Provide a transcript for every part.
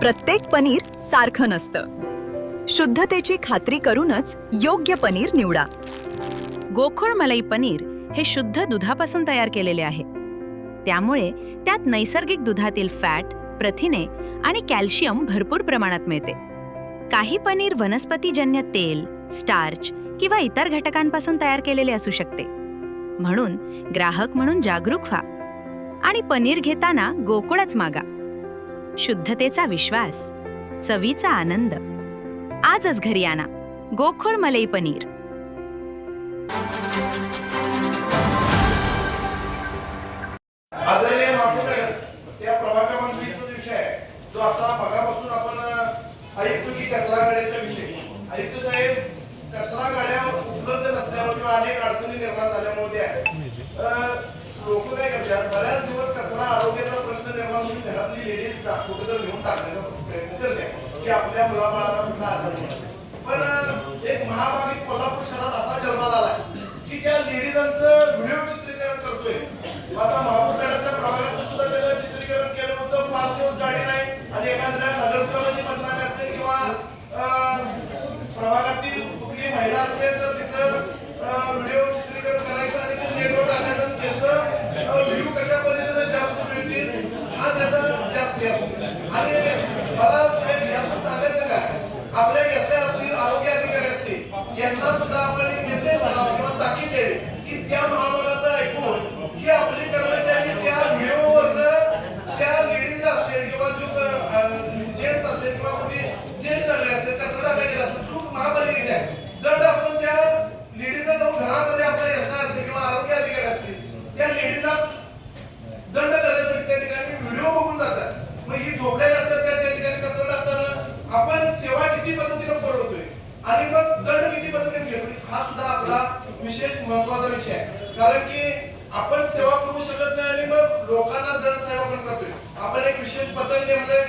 प्रत्येक पनीर सारखं नसतं। शुद्धतेची खात्री करूनच योग्य पनीर निवडा। गोकुळ मलाई पनीर हे शुद्ध दुधापासून तयार केलेले आहे, त्यामुळे त्यात नैसर्गिक दुधातील फॅट, प्रथिने आणि कॅल्शियम भरपूर प्रमाणात मिळते। काही पनीर वनस्पतीजन्य तेल, स्टार्च किंवा इतर घटकांपासून तयार केलेले असू शकते। म्हणून ग्राहक म्हणून जागरूक व्हा आणि पनीर घेताना गोकुळच मागा। शुद्धतेचा विश्वास, चवीचा आनंद। आजच घरी आणा गोकुळ मलाई पनीर। आदरणीय महापौर त्या प्रभाग क्रमांक 20 चा विषय आहे, जो आता बघापासून आपण ऐकतो की कचरा गाड्याचा विषय। आयुक्त साहेब, कचरा गाड्या उपलब्ध नसल्यामुळे किंवा अनेक अडचणी निर्माण झाल्यामुळे लोक काय करतात, बऱ्याच दिवस कचरा आरोग्याचा प्रश्न निर्माण होऊन घरातली लेडीज कुठेतरी घेऊन टाकण्याचा प्रयत्न करते की आपल्या मुलाबाळांना कुठला आजार होणार। पण एक महाभागी कोल्हापूर शहरात असा जन्माला आला की त्या लेडीजांचं व्हिडिओ चित्रीकरण करतोय। आता महापौर मॅडमच्या प्रभागात सुद्धा त्याचं चित्रीकरण केलं होतं। 5 दिवस गाडी नाही आणि एखाद्या नगरसेवकाची बदनामी असेल किंवा प्रभागातील कुठली महिला असेल तर तिचं व्हिडिओ चित्रीकरण करायचं आणि ते नेटवर टाकायचं। त्याचं व्ह्यू कशा पद्धतीने जास्त मिळतील हा त्याचा जास्त असतो। आणि मला साहेब यांना सांगायचं काय, आपल्या एसआय असतील, आरोग्य अधिकारी असतील, यांना सुद्धा आपण एक निर्देश करावा किंवा ताकीद द्यावी की त्या महामार्गाचं ऐकून की आपले कर्मचारी त्या व्हिडिओवरनं त्या लेडीजला असेल किंवा जो जेंट्स असेल किंवा कोणी जेंट्स लागले असेल, कचरा टाकायला असेल, चूक महापालिकेची आहे, दंड आपण त्या लेडीजला जाऊन घरामध्ये आपल्या एसआय असेल किंवा आरोग्य अधिकारी असतील त्या लेडीजला दंड करण्यासाठी त्या ठिकाणी व्हिडिओ बघून जातात। मग ही झोपलेली असतात त्या ठिकाणी कचरा टाकताना आपण सेवा किती पद्धतीने पुरवतोय आणि मग दंड किती पद्धतीने घेतोय, हा सुद्धा आपला विशेष महत्वाचा विषय आहे। कारण की आपण सेवा करू शकत नाही आणि मग लोकांना दंड सेवा पण करतोय। आपण एक विशेष पथक नेमलंय,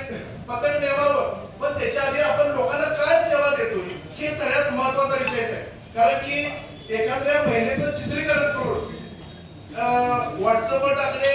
पथक नेमावं, पण त्याच्या आधी आपण लोकांना काय सेवा देतोय हे सगळ्यात महत्वाचा विषय आहे। कारण की एखाद्या महिलेचं चित्रीकरण करून व्हॉट्सअपवर टाकणे